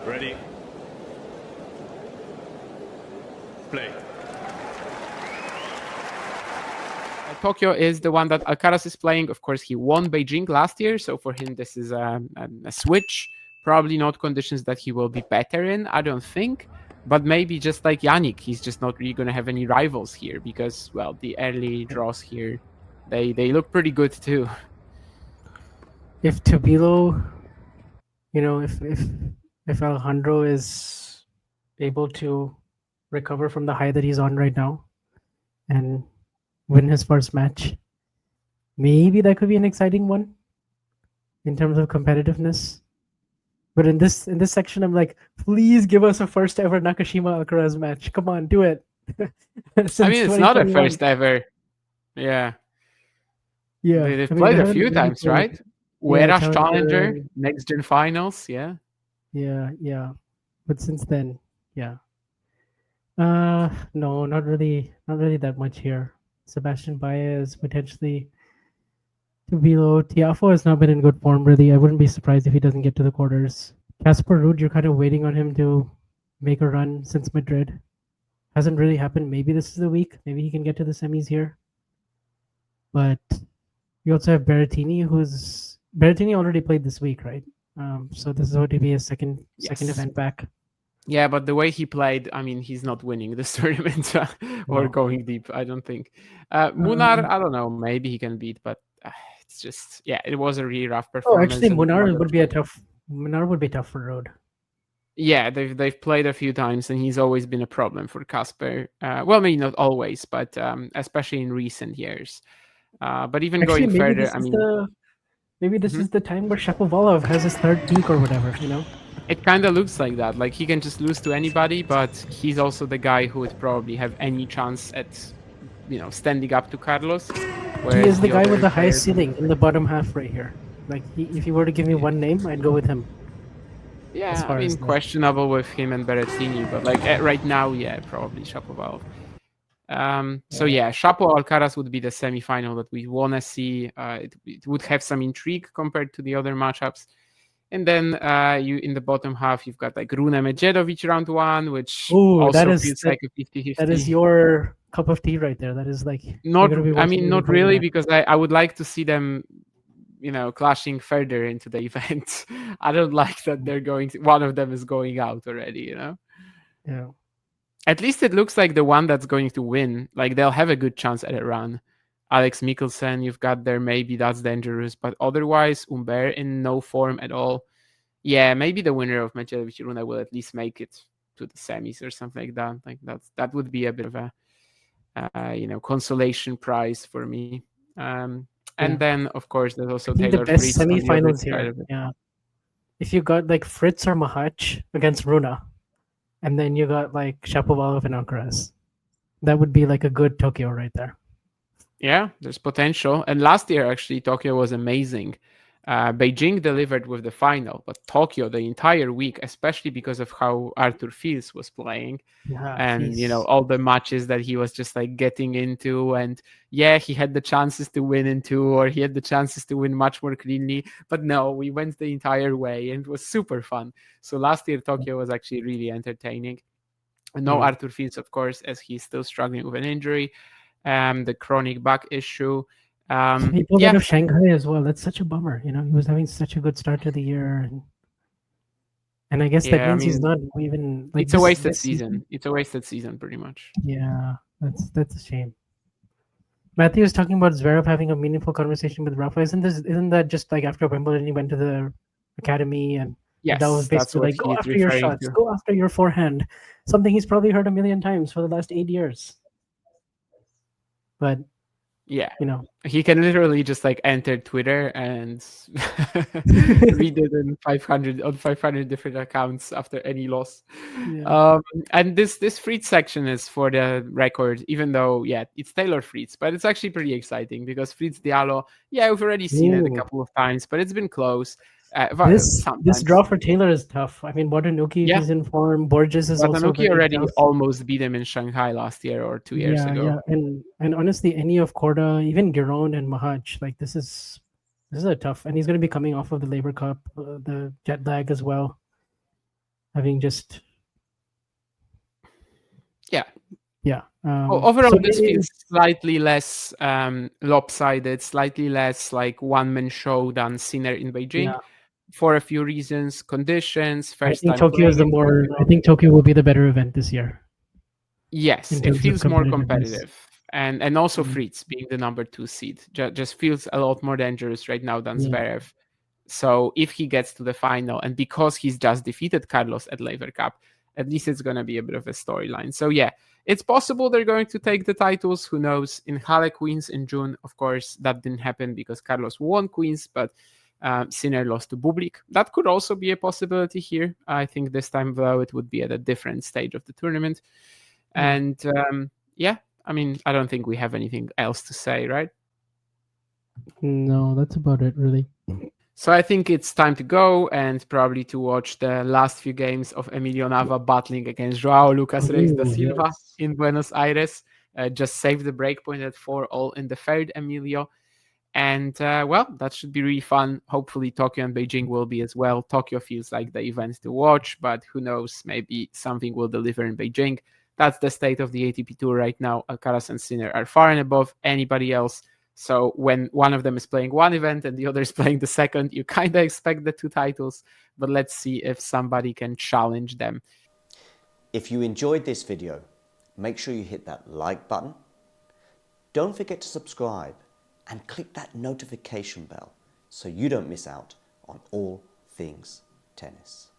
Ready. Play. Tokyo is the one that Alcaraz is playing. Of course, he won Beijing last year, so for him this is a switch. Probably not conditions that he will be better in, I don't think. But maybe just like Yannick, he's just not really going to have any rivals here because, well, the early draws here, they look pretty good too. If Tabilo, if Alejandro is able to recover from the high that he's on right now and win his first match, maybe that could be an exciting one in terms of competitiveness. But in this section, I'm like, please give us a first ever Nakashima Alcaraz match. Come on, do it. I mean, it's not a first ever. Yeah. Yeah. They've played a few times, right? Yeah, Challenger, Next Gen Finals, yeah. Yeah. But since then, yeah. No, not really that much here. Sebastian Baez potentially to below. Tiafoe has not been in good form, really. I wouldn't be surprised if he doesn't get to the quarters. Casper Ruud, you're kind of waiting on him to make a run since Madrid. Hasn't really happened. Maybe this is the week. Maybe he can get to the semis here. But you also have Berrettini, Berrettini already played this week, right? So this is going to be his second event back. Yeah, but the way he played, I mean, he's not winning this tournament or going deep, I don't think. Munar, I don't know, maybe he can beat, but it's just, yeah, it was a really rough performance. Oh, actually, Munar would be tough for Ruud. Yeah, they've played a few times, and he's always been a problem for Casper. Well, maybe not always, but especially in recent years. But even actually, going further, I mean... Maybe this is the time where Shapovalov has his third peak or whatever, you know? It kind of looks like that. Like, he can just lose to anybody, but he's also the guy who would probably have any chance at, standing up to Carlos. He is the guy with the highest ceiling in the bottom half right here. Like, if you were to give me one name, I'd go with him. Yeah, I mean, questionable with him and Berrettini, but like right now, yeah, probably Shapovalov. So yeah, Shapo Alcaraz would be the semi-final that we want to see. It would have some intrigue compared to the other matchups. And then you in the bottom half, you've got like Rune Medjedovic round one, which also feels like a 50-50. That is your cup of tea right there. That is like... not really, because I would like to see them, clashing further into the event. I don't like that one of them is going out already, Yeah. At least it looks like the one that's going to win, like they'll have a good chance at a run. Alex Mikkelsen, you've got there, maybe that's dangerous, but otherwise, Humbert in no form at all. Yeah, maybe the winner of Medjedovic Rune will at least make it to the semis or something like that. Like that would be a bit of a, consolation prize for me. And then, of course, there's also Taylor Fritz. The best semifinals here. Yeah. If you got like Fritz or Mahach against Rune, and then you got like Shapovalov and Alcaraz, that would be like a good Tokyo right there. Yeah, there's potential. And last year, actually, Tokyo was amazing. Beijing delivered with the final, but Tokyo the entire week, especially because of how Arthur Fils was playing, and all the matches that he was just like getting into, and he had the chances to win in two, or he had the chances to win much more cleanly, but no, we went the entire way, and it was super fun. So last year Tokyo was actually really entertaining. And no Arthur Fils, of course, as he's still struggling with an injury, the chronic back issue. He pulled out of Shanghai as well. That's such a bummer. He was having such a good start to the year, and I guess that means he's not even like. It's a wasted season. It's a wasted season, pretty much. Yeah, that's a shame. Matthew was talking about Zverev having a meaningful conversation with Rafa. Isn't that just like after Wimbledon he went to the academy and that was basically like go after your shots, go after your forehand, something he's probably heard a million times for the last 8 years. But yeah, he can literally just like enter Twitter and read it in 500 different accounts after any loss. Yeah. And this Fritz section is, for the record, even though it's Taylor Fritz, but it's actually pretty exciting because Fritz Diallo, we've already seen it a couple of times, but it's been close. This draw for Taylor is tough. I mean, Botanuki is in form. Borges is also already almost beat him in Shanghai last year or 2 years ago. Yeah, and honestly, any of Korda, even Giron and Mahach, like this is a tough. And he's going to be coming off of the Labor Cup, the jet lag as well. having just Yeah. yeah. Overall, So this feels slightly less lopsided, slightly less like one-man show than Sinner in Beijing, yeah. for a few reasons: conditions, I first think time Tokyo is playing. I think Tokyo will be the better event this year Yes, in it terms of feels more competitiveness. competitive, and also Mm. Fritz being the number 2 seed just feels a lot more dangerous right now than Yeah. Zverev. So if he gets to the final, and because he's just defeated Carlos at Laver Cup, at least it's going to be a bit of a storyline. So yeah, it's possible they're going to take the titles. Who knows? In Halle Queens in June, of course, that didn't happen because Carlos won Queens, but Sinner lost to Bublik. That could also be a possibility here. I think this time, though, it would be at a different stage of the tournament. And yeah, I mean, I don't think we have anything else to say, right? No, that's about it, really. So I think it's time to go and probably to watch the last few games of Emilio Nava battling against Joao Lucas Reis da Silva Yes. in Buenos Aires. Just save the breakpoint at 4-all in the third, Emilio. And well, that should be really fun. Hopefully, Tokyo and Beijing will be as well. Tokyo feels like the event to watch, but who knows? Maybe something will deliver in Beijing. That's the state of the ATP Tour right now. Alcaraz and Sinner are far and above anybody else. So when one of them is playing one event and the other is playing the second, you kind of expect the 2 titles. But let's see if somebody can challenge them. If you enjoyed this video, make sure you hit that like button. Don't forget to subscribe and click that notification bell so you don't miss out on all things tennis.